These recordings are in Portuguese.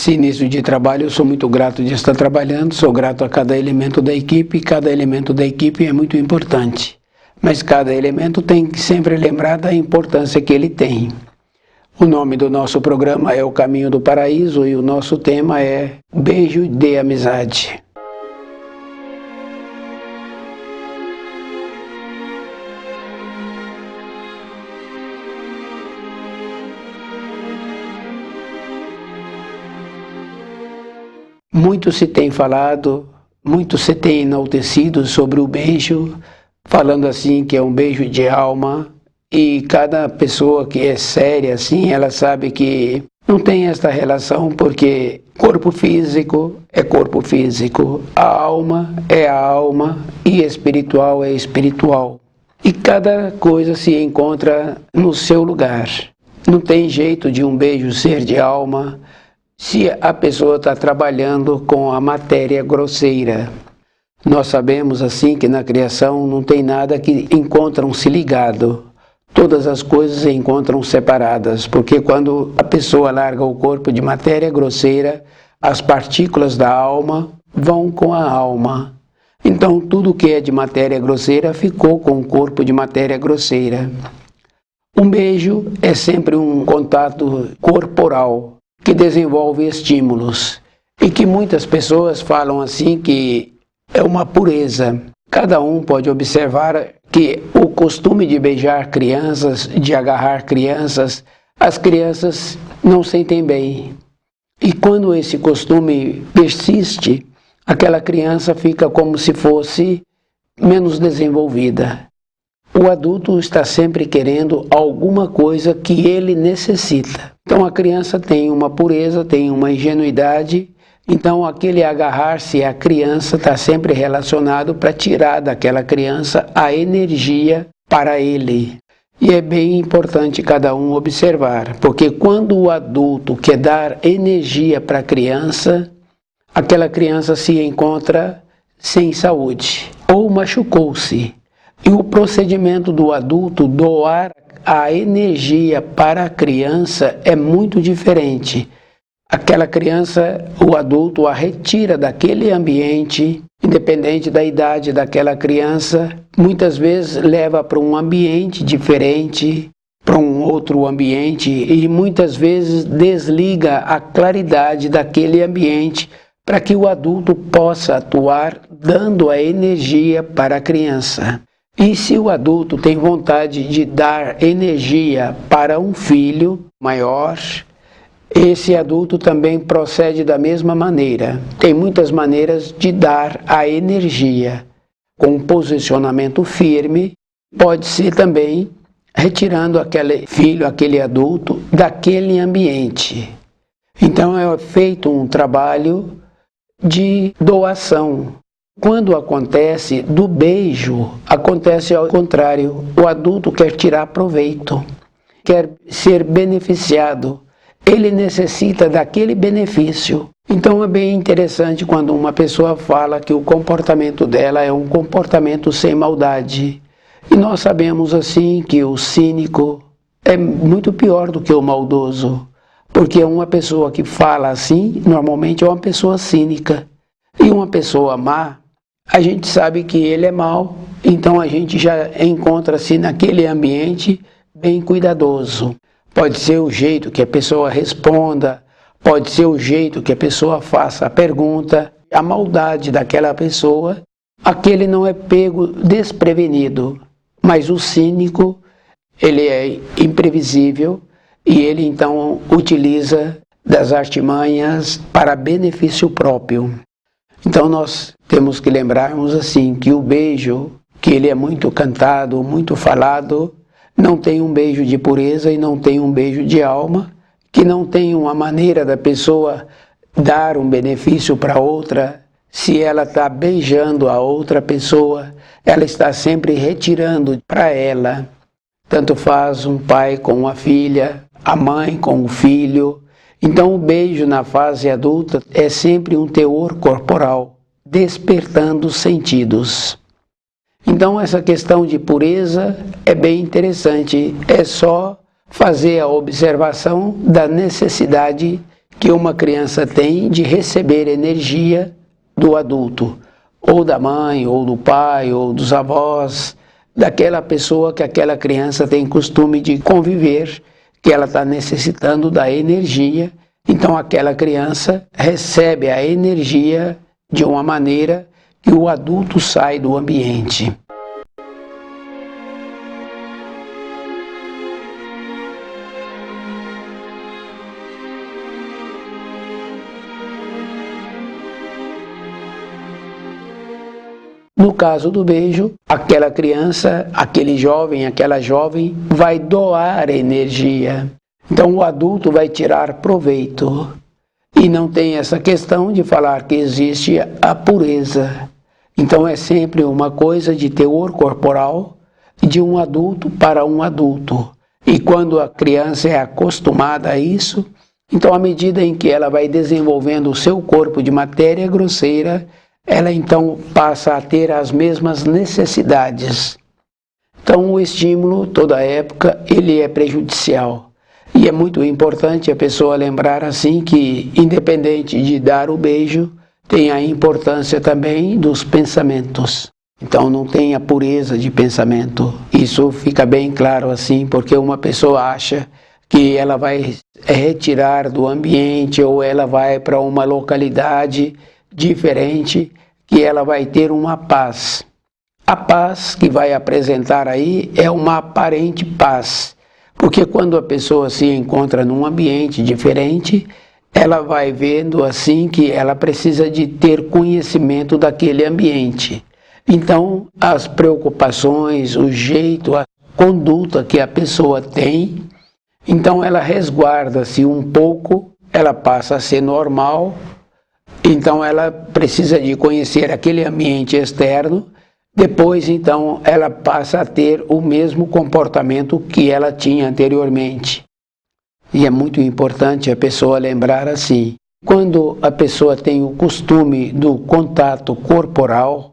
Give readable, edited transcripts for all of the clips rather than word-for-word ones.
esse início de trabalho, eu sou muito grato de estar trabalhando, sou grato a cada elemento da equipe, cada elemento da equipe é muito importante, mas cada elemento tem que sempre lembrar da importância que ele tem. O nome do nosso programa é O Caminho do Paraíso e o nosso tema é Beijo de Amizade. Muito se tem falado, muito se tem enaltecido sobre o beijo, falando assim que é um beijo de alma, e cada pessoa que é séria assim, ela sabe que não tem esta relação, porque corpo físico é corpo físico, a alma é a alma e espiritual é espiritual. E cada coisa se encontra no seu lugar. Não tem jeito de um beijo ser de alma se a pessoa está trabalhando com a matéria grosseira. Nós sabemos assim que na criação não tem nada que encontram-se ligado. Todas as coisas se encontram separadas, porque quando a pessoa larga o corpo de matéria grosseira, as partículas da alma vão com a alma. Então tudo que é de matéria grosseira ficou com o corpo de matéria grosseira. Um beijo é sempre um contato corporal, que desenvolve estímulos, e que muitas pessoas falam assim que é uma pureza. Cada um pode observar que o costume de beijar crianças, de agarrar crianças, as crianças não sentem bem. E quando esse costume persiste, aquela criança fica como se fosse menos desenvolvida. O adulto está sempre querendo alguma coisa que ele necessita. Então a criança tem uma pureza, tem uma ingenuidade, então aquele agarrar-se à criança está sempre relacionado para tirar daquela criança a energia para ele. E é bem importante cada um observar, porque quando o adulto quer dar energia para a criança, aquela criança se encontra sem saúde ou machucou-se. E o procedimento do adulto doar a energia para a criança é muito diferente. Aquela criança, o adulto a retira daquele ambiente, independente da idade daquela criança, muitas vezes leva para um ambiente diferente, para um outro ambiente, e muitas vezes desliga a claridade daquele ambiente para que o adulto possa atuar dando a energia para a criança. E se o adulto tem vontade de dar energia para um filho maior, esse adulto também procede da mesma maneira. Tem muitas maneiras de dar a energia. Com um posicionamento firme, pode ser também retirando aquele filho, aquele adulto, daquele ambiente. Então é feito um trabalho de doação. Quando acontece do beijo, acontece ao contrário. O adulto quer tirar proveito, quer ser beneficiado. Ele necessita daquele benefício. Então é bem interessante quando uma pessoa fala que o comportamento dela é um comportamento sem maldade. E nós sabemos assim que o cínico é muito pior do que o maldoso, porque uma pessoa que fala assim, normalmente é uma pessoa cínica. E uma pessoa má, a gente sabe que ele é mau, então a gente já encontra-se naquele ambiente bem cuidadoso. Pode ser o jeito que a pessoa responda, pode ser o jeito que a pessoa faça a pergunta, a maldade daquela pessoa, aquele não é pego desprevenido, mas o cínico, ele é imprevisível e ele então utiliza das artimanhas para benefício próprio. Então nós temos que lembrarmos assim que o beijo, que ele é muito cantado, muito falado, não tem um beijo de pureza e não tem um beijo de alma, que não tem uma maneira da pessoa dar um benefício para outra. Se ela está beijando a outra pessoa, ela está sempre retirando para ela. Tanto faz um pai com a filha, a mãe com o filho. Então o beijo na fase adulta é sempre um teor corporal, despertando os sentidos. Então essa questão de pureza é bem interessante, é só fazer a observação da necessidade que uma criança tem de receber energia do adulto, ou da mãe, ou do pai, ou dos avós, daquela pessoa que aquela criança tem costume de conviver, que ela está necessitando da energia. Então aquela criança recebe a energia de uma maneira que o adulto sai do ambiente. No caso do beijo, aquela criança, aquele jovem, aquela jovem vai doar energia. Então o adulto vai tirar proveito. E não tem essa questão de falar que existe a pureza. Então é sempre uma coisa de teor corporal de um adulto para um adulto. E quando a criança é acostumada a isso, então à medida em que ela vai desenvolvendo o seu corpo de matéria grosseira, ela então passa a ter as mesmas necessidades. Então o estímulo, toda época, ele é prejudicial. E é muito importante a pessoa lembrar assim que, independente de dar o beijo, tem a importância também dos pensamentos. Então não tem a pureza de pensamento. Isso fica bem claro assim, porque uma pessoa acha que ela vai retirar do ambiente ou ela vai para uma localidade diferente, que ela vai ter uma paz. A paz que vai apresentar aí é uma aparente paz, porque quando a pessoa se encontra num ambiente diferente, ela vai vendo assim que ela precisa de ter conhecimento daquele ambiente. Então, as preocupações, o jeito, a conduta que a pessoa tem, então ela resguarda-se um pouco, ela passa a ser normal. Então ela precisa de conhecer aquele ambiente externo, depois então ela passa a ter o mesmo comportamento que ela tinha anteriormente. E é muito importante a pessoa lembrar assim, quando a pessoa tem o costume do contato corporal,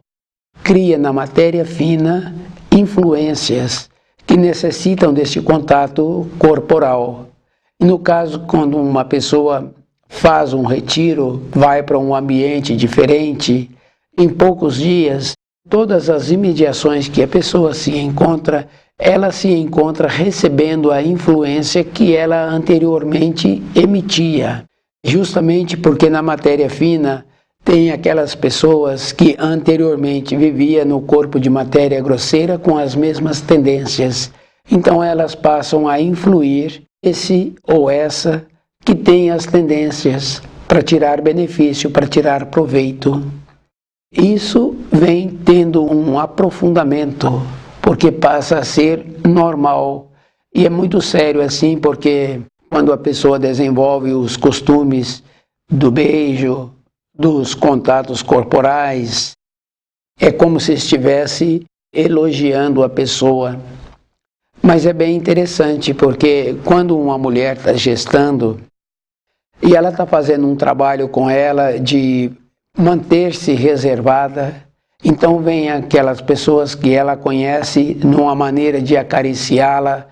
cria na matéria fina influências que necessitam desse contato corporal. E no caso, quando uma pessoa faz um retiro, vai para um ambiente diferente, em poucos dias, todas as imediações que a pessoa se encontra, ela se encontra recebendo a influência que ela anteriormente emitia. Justamente porque na matéria fina tem aquelas pessoas que anteriormente viviam no corpo de matéria grosseira com as mesmas tendências. Então elas passam a influir esse ou essa que tem as tendências para tirar benefício, para tirar proveito. Isso vem tendo um aprofundamento, porque passa a ser normal. E é muito sério assim, porque quando a pessoa desenvolve os costumes do beijo, dos contatos corporais, é como se estivesse elogiando a pessoa. Mas é bem interessante, porque quando uma mulher está gestando, e ela está fazendo um trabalho com ela de manter-se reservada, então vem aquelas pessoas que ela conhece numa maneira de acariciá-la,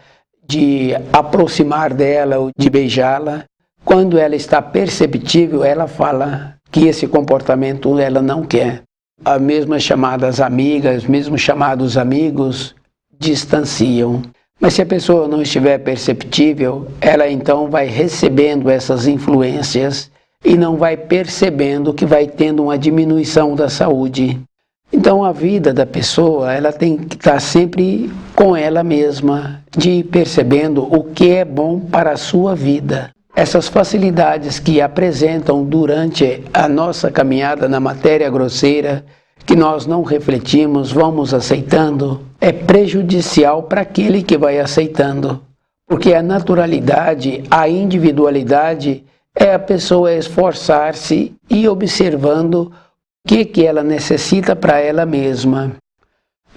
de aproximar dela, de beijá-la. Quando ela está perceptível, ela fala que esse comportamento ela não quer. As mesmas chamadas amigas, mesmo chamados amigos, distanciam. Mas se a pessoa não estiver perceptível, ela então vai recebendo essas influências e não vai percebendo que vai tendo uma diminuição da saúde. Então a vida da pessoa, ela tem que estar sempre com ela mesma, de ir percebendo o que é bom para a sua vida. Essas facilidades que apresentam durante a nossa caminhada na matéria grosseira, que nós não refletimos, vamos aceitando, é prejudicial para aquele que vai aceitando. Porque a naturalidade, a individualidade, é a pessoa esforçar-se e observando o que ela necessita para ela mesma.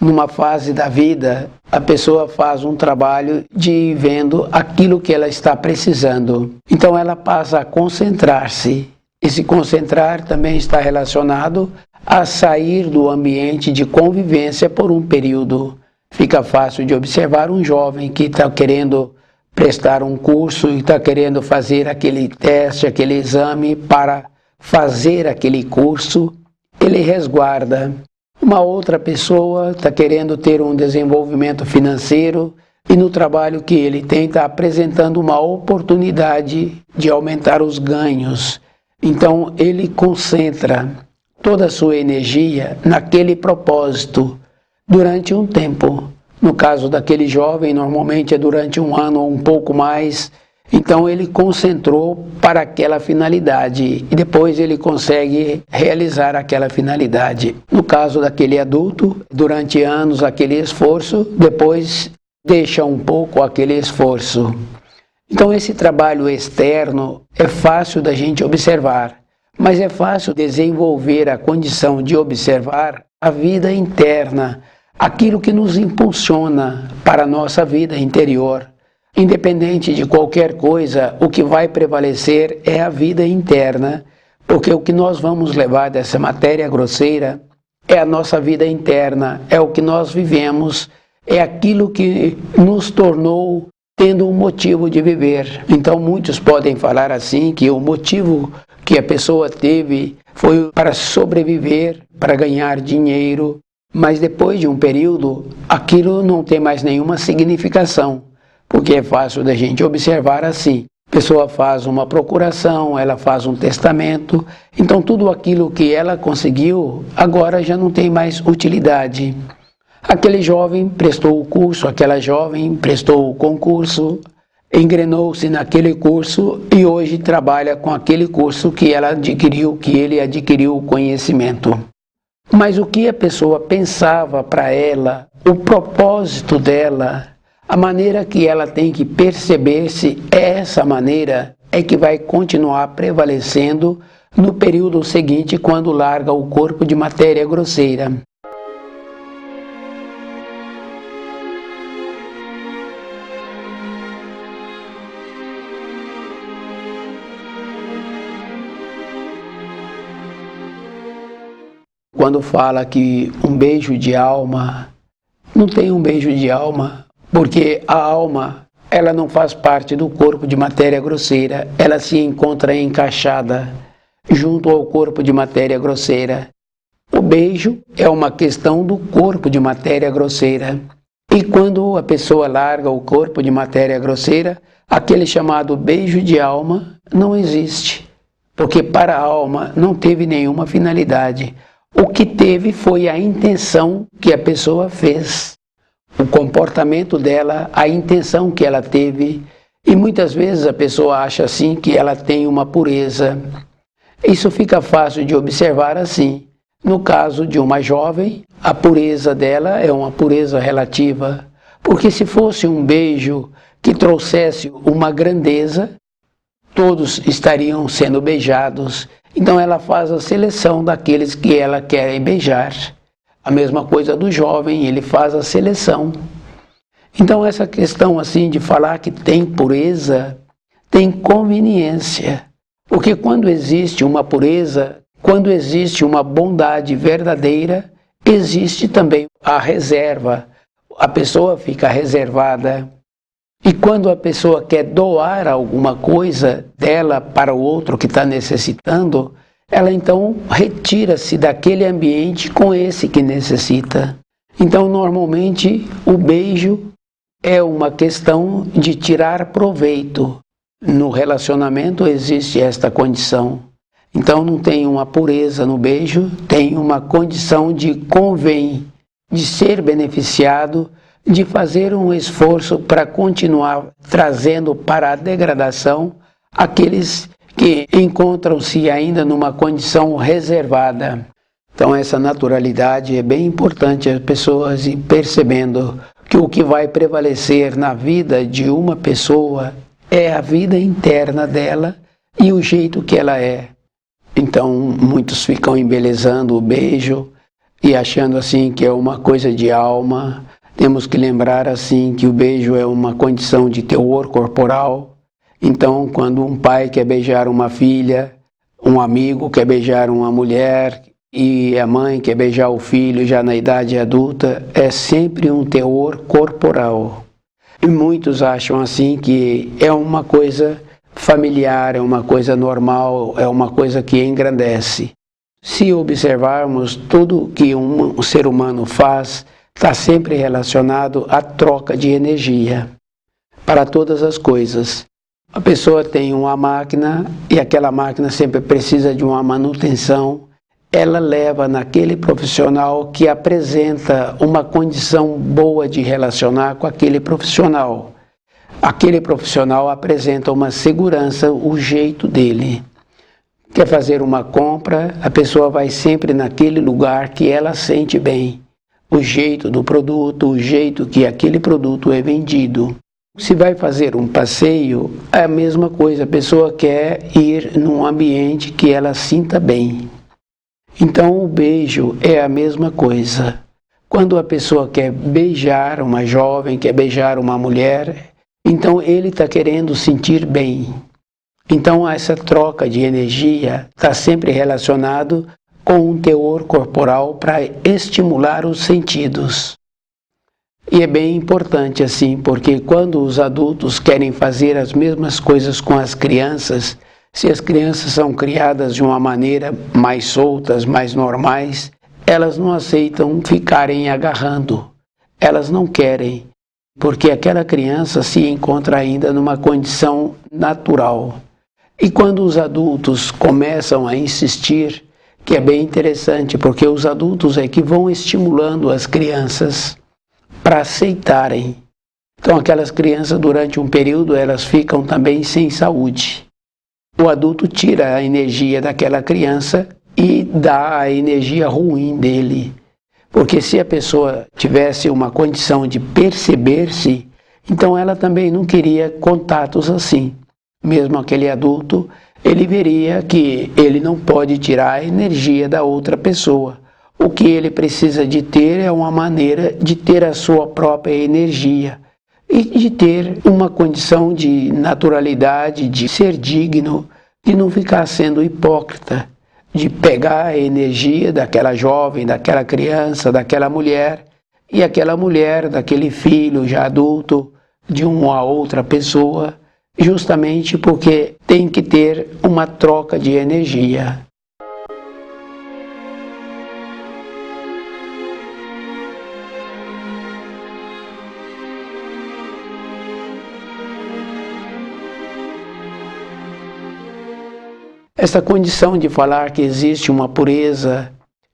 Numa fase da vida, a pessoa faz um trabalho de ir vendo aquilo que ela está precisando. Então ela passa a concentrar-se. E se concentrar também está relacionado a sair do ambiente de convivência por um período. Fica fácil de observar um jovem que está querendo prestar um curso e está querendo fazer aquele teste, aquele exame para fazer aquele curso, ele resguarda. Uma outra pessoa está querendo ter um desenvolvimento financeiro e no trabalho que ele tem está apresentando uma oportunidade de aumentar os ganhos. Então ele concentra toda a sua energia naquele propósito durante um tempo. No caso daquele jovem, normalmente é durante um ano ou um pouco mais. Então ele concentrou para aquela finalidade e depois ele consegue realizar aquela finalidade. No caso daquele adulto, durante anos aquele esforço, depois deixa um pouco aquele esforço. Então esse trabalho externo é fácil da gente observar, mas é fácil desenvolver a condição de observar a vida interna, aquilo que nos impulsiona para a nossa vida interior. Independente de qualquer coisa, o que vai prevalecer é a vida interna, porque o que nós vamos levar dessa matéria grosseira é a nossa vida interna, é o que nós vivemos, é aquilo que nos tornou tendo um motivo de viver. Então muitos podem falar assim, que o motivo que a pessoa teve foi para sobreviver, para ganhar dinheiro, mas depois de um período, aquilo não tem mais nenhuma significação. Porque é fácil da gente observar assim. A pessoa faz uma procuração, ela faz um testamento, então tudo aquilo que ela conseguiu agora já não tem mais utilidade. Aquele jovem prestou o curso, aquela jovem prestou o concurso, engrenou-se naquele curso e hoje trabalha com aquele curso que ela adquiriu, que ele adquiriu o conhecimento. Mas o que a pessoa pensava para ela, o propósito dela, a maneira que ela tem que perceber-se, essa maneira é que vai continuar prevalecendo no período seguinte, quando larga o corpo de matéria grosseira. Quando fala que um beijo de alma, não tem um beijo de alma, porque a alma, ela não faz parte do corpo de matéria grosseira, ela se encontra encaixada junto ao corpo de matéria grosseira. O beijo é uma questão do corpo de matéria grosseira. E quando a pessoa larga o corpo de matéria grosseira, aquele chamado beijo de alma não existe, porque para a alma não teve nenhuma finalidade. O que teve foi a intenção que a pessoa fez. O comportamento dela, a intenção que ela teve, e muitas vezes a pessoa acha assim que ela tem uma pureza. Isso fica fácil de observar assim. No caso de uma jovem, a pureza dela é uma pureza relativa, porque se fosse um beijo que trouxesse uma grandeza, todos estariam sendo beijados. Então ela faz a seleção daqueles que ela quer beijar. A mesma coisa do jovem, ele faz a seleção. Então essa questão assim de falar que tem pureza, tem conveniência. Porque quando existe uma pureza, quando existe uma bondade verdadeira, existe também a reserva. A pessoa fica reservada. E quando a pessoa quer doar alguma coisa dela para o outro que está necessitando, ela então retira-se daquele ambiente com esse que necessita. Então, normalmente, o beijo é uma questão de tirar proveito. No relacionamento existe esta condição. Então, não tem uma pureza no beijo, tem uma condição de convém, de ser beneficiado, de fazer um esforço para continuar trazendo para a degradação aqueles que encontram-se ainda numa condição reservada. Então essa naturalidade é bem importante, as pessoas ir percebendo que o que vai prevalecer na vida de uma pessoa é a vida interna dela e o jeito que ela é. Então muitos ficam embelezando o beijo e achando assim que é uma coisa de alma. Temos que lembrar assim que o beijo é uma condição de teor corporal. Então, quando um pai quer beijar uma filha, um amigo quer beijar uma mulher e a mãe quer beijar o filho já na idade adulta, é sempre um teor corporal. E muitos acham assim que é uma coisa familiar, é uma coisa normal, é uma coisa que engrandece. Se observarmos, tudo que um ser humano faz está sempre relacionado à troca de energia para todas as coisas. A pessoa tem uma máquina e aquela máquina sempre precisa de uma manutenção. Ela leva naquele profissional que apresenta uma condição boa de relacionar com aquele profissional. Aquele profissional apresenta uma segurança, o jeito dele. Quer fazer uma compra, a pessoa vai sempre naquele lugar que ela sente bem. O jeito do produto, o jeito que aquele produto é vendido. Se vai fazer um passeio, é a mesma coisa, a pessoa quer ir num ambiente que ela sinta bem. Então o beijo é a mesma coisa. Quando a pessoa quer beijar uma jovem, quer beijar uma mulher, então ele está querendo sentir bem. Então essa troca de energia está sempre relacionado com um teor corporal para estimular os sentidos. E é bem importante assim, porque quando os adultos querem fazer as mesmas coisas com as crianças, se as crianças são criadas de uma maneira mais soltas, mais normais, elas não aceitam ficarem agarrando. Elas não querem, porque aquela criança se encontra ainda numa condição natural. E quando os adultos começam a insistir, que é bem interessante, porque os adultos é que vão estimulando as crianças para aceitarem. Então aquelas crianças durante um período elas ficam também sem saúde. O adulto tira a energia daquela criança e dá a energia ruim dele. Porque se a pessoa tivesse uma condição de perceber-se, então ela também não queria contatos assim. Mesmo aquele adulto, ele veria que ele não pode tirar a energia da outra pessoa. O que ele precisa de ter é uma maneira de ter a sua própria energia e de ter uma condição de naturalidade, de ser digno, de não ficar sendo hipócrita, de pegar a energia daquela jovem, daquela criança, daquela mulher, e aquela mulher, daquele filho já adulto, de uma outra pessoa, justamente porque tem que ter uma troca de energia. Essa condição de falar que existe uma pureza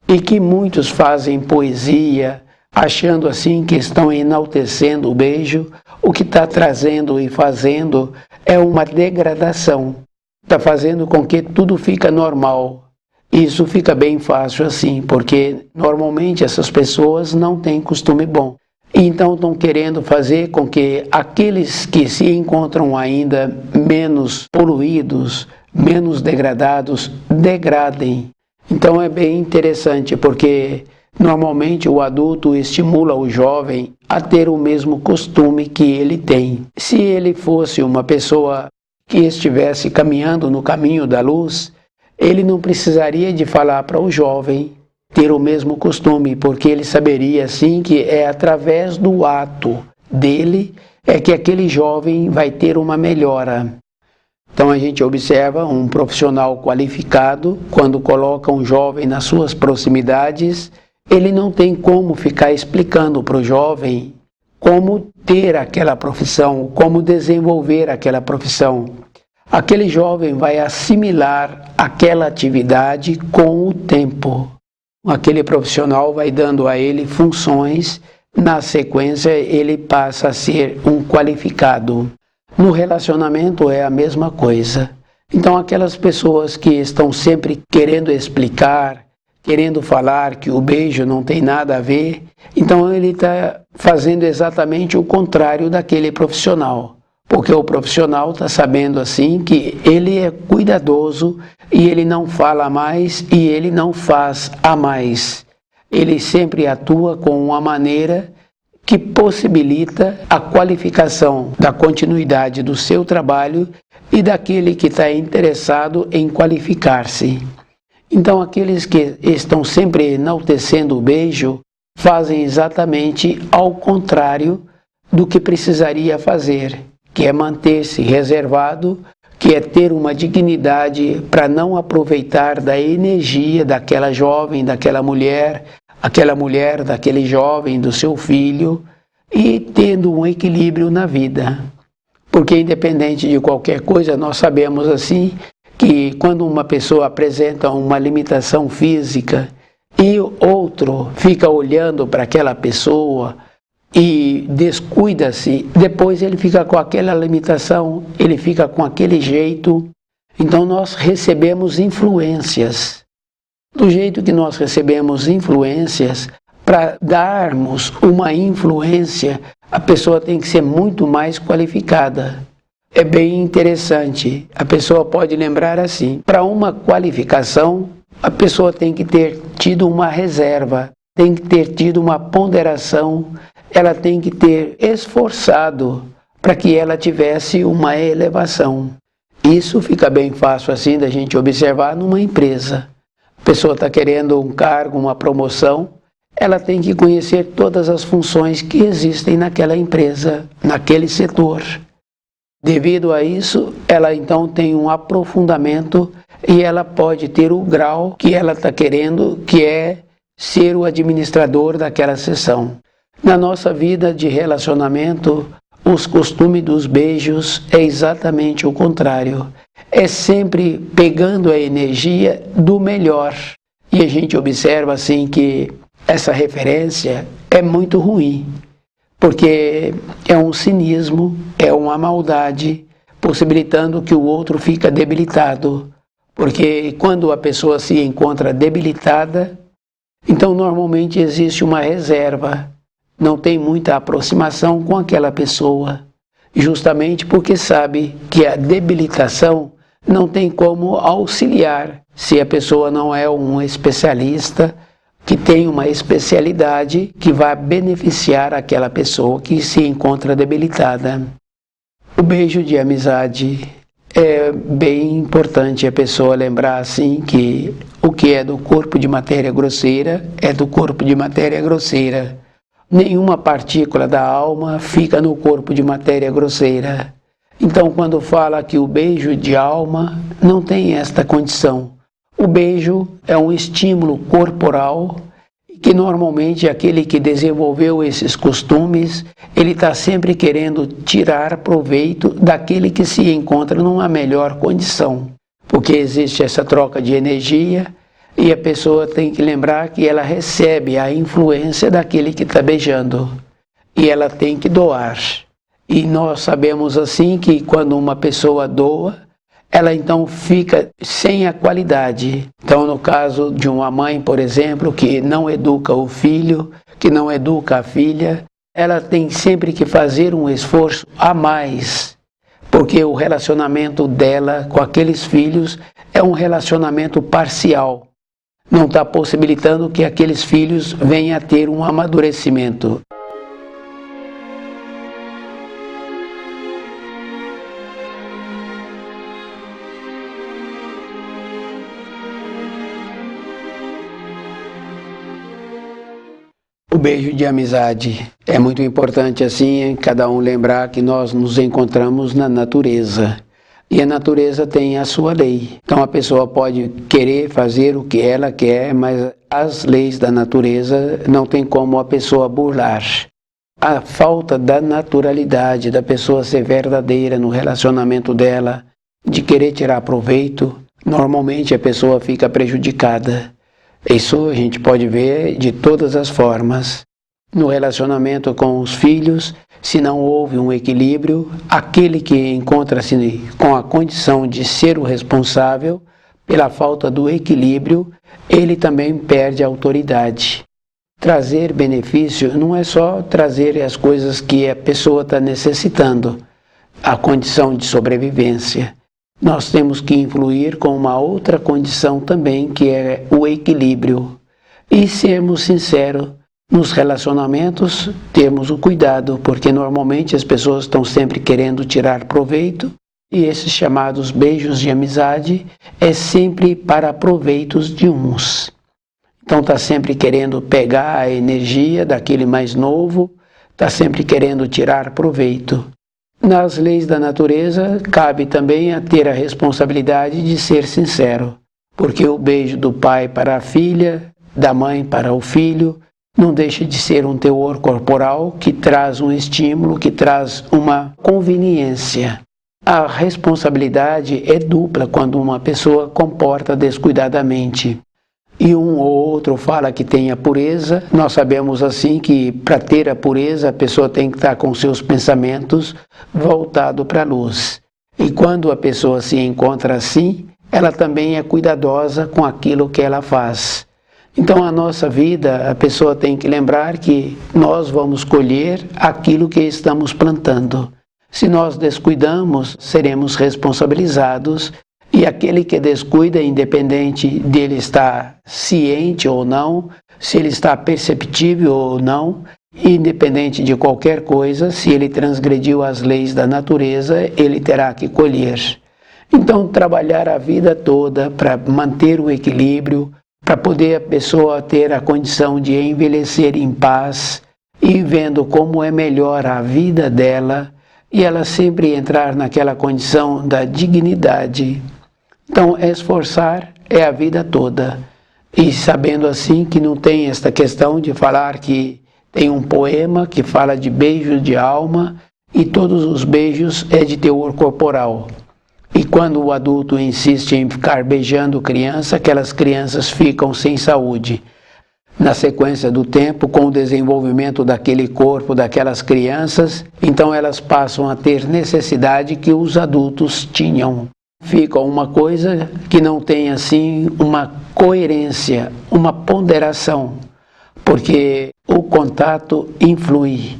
e que muitos fazem poesia, achando assim que estão enaltecendo o beijo, o que está trazendo e fazendo é uma degradação. Está fazendo com que tudo fica normal. Isso fica bem fácil assim, porque normalmente essas pessoas não têm costume bom. Então estão querendo fazer com que aqueles que se encontram ainda menos poluídos, menos degradados, degradem. Então é bem interessante, porque normalmente o adulto estimula o jovem a ter o mesmo costume que ele tem. Se ele fosse uma pessoa que estivesse caminhando no caminho da luz, ele não precisaria de falar para o jovem ter o mesmo costume, porque ele saberia assim que é através do ato dele é que aquele jovem vai ter uma melhora. Então a gente observa um profissional qualificado, quando coloca um jovem nas suas proximidades, ele não tem como ficar explicando para o jovem como ter aquela profissão, como desenvolver aquela profissão. Aquele jovem vai assimilar aquela atividade com o tempo. Aquele profissional vai dando a ele funções, na sequência ele passa a ser um qualificado. No relacionamento é a mesma coisa. Então aquelas pessoas que estão sempre querendo explicar, querendo falar que o beijo não tem nada a ver, então ele está fazendo exatamente o contrário daquele profissional. Porque o profissional está sabendo assim que ele é cuidadoso e ele não fala mais e ele não faz a mais. Ele sempre atua com uma maneira que possibilita a qualificação da continuidade do seu trabalho e daquele que está interessado em qualificar-se. Então aqueles que estão sempre enaltecendo o beijo fazem exatamente ao contrário do que precisaria fazer, que é manter-se reservado, que é ter uma dignidade para não aproveitar da energia daquela jovem, daquela mulher, daquele jovem, do seu filho, e tendo um equilíbrio na vida. Porque independente de qualquer coisa, nós sabemos assim que quando uma pessoa apresenta uma limitação física e outro fica olhando para aquela pessoa e descuida-se, depois ele fica com aquela limitação, ele fica com aquele jeito. Então nós recebemos influências. Do jeito que nós recebemos influências, para darmos uma influência, a pessoa tem que ser muito mais qualificada. É bem interessante. A pessoa pode lembrar assim: para uma qualificação, a pessoa tem que ter tido uma reserva, tem que ter tido uma ponderação, ela tem que ter esforçado para que ela tivesse uma elevação. Isso fica bem fácil assim da gente observar numa empresa. A pessoa está querendo um cargo, uma promoção, ela tem que conhecer todas as funções que existem naquela empresa, naquele setor. Devido a isso, ela então tem um aprofundamento e ela pode ter o grau que ela está querendo, que é ser o administrador daquela seção. Na nossa vida de relacionamento, os costumes dos beijos é exatamente o contrário. É sempre pegando a energia do melhor. E a gente observa assim que essa referência é muito ruim, porque é um cinismo, é uma maldade, possibilitando que o outro fica debilitado. Porque quando a pessoa se encontra debilitada, então normalmente existe uma reserva, não tem muita aproximação com aquela pessoa, justamente porque sabe que a debilitação não tem como auxiliar se a pessoa não é um especialista que tem uma especialidade que vai beneficiar aquela pessoa que se encontra debilitada. O beijo de amizade é bem importante a pessoa lembrar assim que o que é do corpo de matéria grosseira é do corpo de matéria grosseira. Nenhuma partícula da alma fica no corpo de matéria grosseira. Então, quando fala que o beijo de alma não tem esta condição. O beijo é um estímulo corporal que normalmente aquele que desenvolveu esses costumes, ele está sempre querendo tirar proveito daquele que se encontra numa melhor condição. Porque existe essa troca de energia e a pessoa tem que lembrar que ela recebe a influência daquele que está beijando e ela tem que doar. E nós sabemos assim que quando uma pessoa doa, ela então fica sem a qualidade. Então, no caso de uma mãe, por exemplo, que não educa o filho, que não educa a filha, ela tem sempre que fazer um esforço a mais, porque o relacionamento dela com aqueles filhos é um relacionamento parcial. Não está possibilitando que aqueles filhos venham a ter um amadurecimento. O beijo de amizade é muito importante assim, cada um lembrar que nós nos encontramos na natureza. E a natureza tem a sua lei. Então a pessoa pode querer fazer o que ela quer, mas as leis da natureza não tem como a pessoa burlar. A falta da naturalidade, da pessoa ser verdadeira no relacionamento dela, de querer tirar proveito, normalmente a pessoa fica prejudicada. Isso a gente pode ver de todas as formas. No relacionamento com os filhos, se não houve um equilíbrio, aquele que encontra-se com a condição de ser o responsável, pela falta do equilíbrio, ele também perde a autoridade. Trazer benefício não é só trazer as coisas que a pessoa está necessitando, a condição de sobrevivência. Nós temos que influir com uma outra condição também, que é o equilíbrio. E sermos sinceros, nos relacionamentos, termos o cuidado, porque normalmente as pessoas estão sempre querendo tirar proveito, e esses chamados beijos de amizade é sempre para proveitos de uns. Então está sempre querendo pegar a energia daquele mais novo, está sempre querendo tirar proveito. Nas leis da natureza, cabe também a ter a responsabilidade de ser sincero, porque o beijo do pai para a filha, da mãe para o filho, não deixa de ser um teor corporal que traz um estímulo, que traz uma conveniência. A responsabilidade é dupla quando uma pessoa comporta descuidadamente. E um ou outro fala que tem a pureza. Nós sabemos assim que para ter a pureza a pessoa tem que estar com seus pensamentos voltados para a luz. E quando a pessoa se encontra assim, ela também é cuidadosa com aquilo que ela faz. Então a nossa vida, a pessoa tem que lembrar que nós vamos colher aquilo que estamos plantando. Se nós descuidamos, seremos responsabilizados. E aquele que descuida, independente dele estar ciente ou não, se ele está perceptível ou não, independente de qualquer coisa, se ele transgrediu as leis da natureza, ele terá que colher. Então, trabalhar a vida toda para manter o equilíbrio, para poder a pessoa ter a condição de envelhecer em paz e vendo como é melhor a vida dela, e ela sempre entrar naquela condição da dignidade. Então, esforçar é a vida toda. E sabendo assim que não tem esta questão de falar que tem um poema que fala de beijo de alma e todos os beijos é de teor corporal. E quando o adulto insiste em ficar beijando criança, aquelas crianças ficam sem saúde. Na sequência do tempo, com o desenvolvimento daquele corpo, daquelas crianças, então elas passam a ter necessidade que os adultos tinham. Fica uma coisa que não tem assim uma coerência, uma ponderação, porque o contato influi.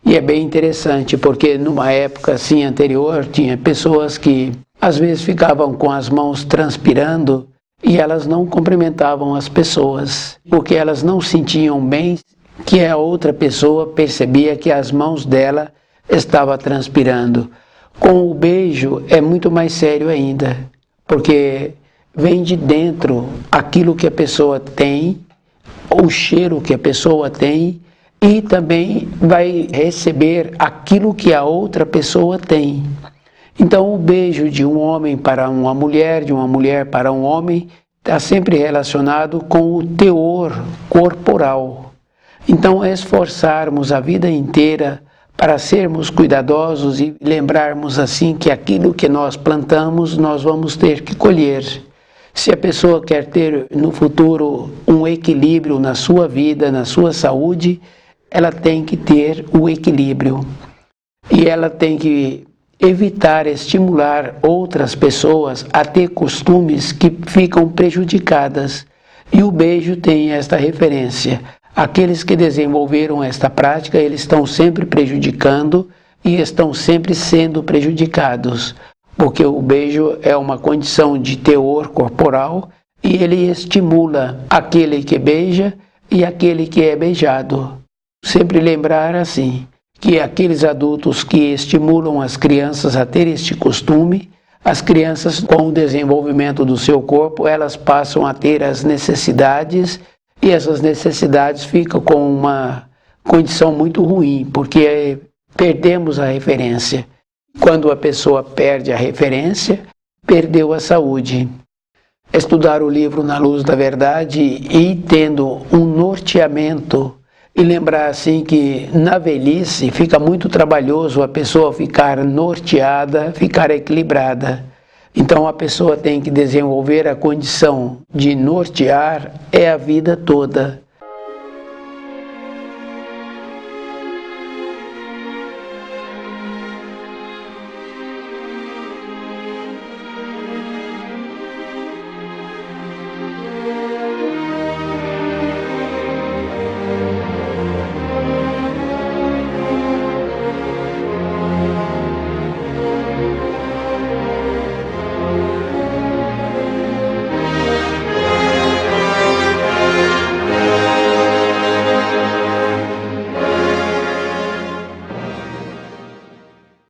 E é bem interessante, porque numa época assim anterior, tinha pessoas que às vezes ficavam com as mãos transpirando e elas não cumprimentavam as pessoas, porque elas não sentiam bem que a outra pessoa percebia que as mãos dela estavam transpirando. Com o beijo é muito mais sério ainda, porque vem de dentro aquilo que a pessoa tem, o cheiro que a pessoa tem, e também vai receber aquilo que a outra pessoa tem. Então o beijo de um homem para uma mulher, de uma mulher para um homem, está sempre relacionado com o teor corporal. Então esforçarmos a vida inteira para sermos cuidadosos e lembrarmos assim que aquilo que nós plantamos, nós vamos ter que colher. Se a pessoa quer ter no futuro um equilíbrio na sua vida, na sua saúde, ela tem que ter o equilíbrio. E ela tem que evitar estimular outras pessoas a ter costumes que ficam prejudicadas. E o beijo tem esta referência. Aqueles que desenvolveram esta prática, eles estão sempre prejudicando e estão sempre sendo prejudicados, porque o beijo é uma condição de teor corporal e ele estimula aquele que beija e aquele que é beijado. Sempre lembrar assim, que aqueles adultos que estimulam as crianças a ter este costume, as crianças com o desenvolvimento do seu corpo, elas passam a ter as necessidades e essas necessidades ficam com uma condição muito ruim, porque perdemos a referência. Quando a pessoa perde a referência, perdeu a saúde. Estudar o livro Na Luz da Verdade e tendo um norteamento e lembrar assim que na velhice fica muito trabalhoso a pessoa ficar norteada, ficar equilibrada. Então a pessoa tem que desenvolver a condição de nortear a vida toda.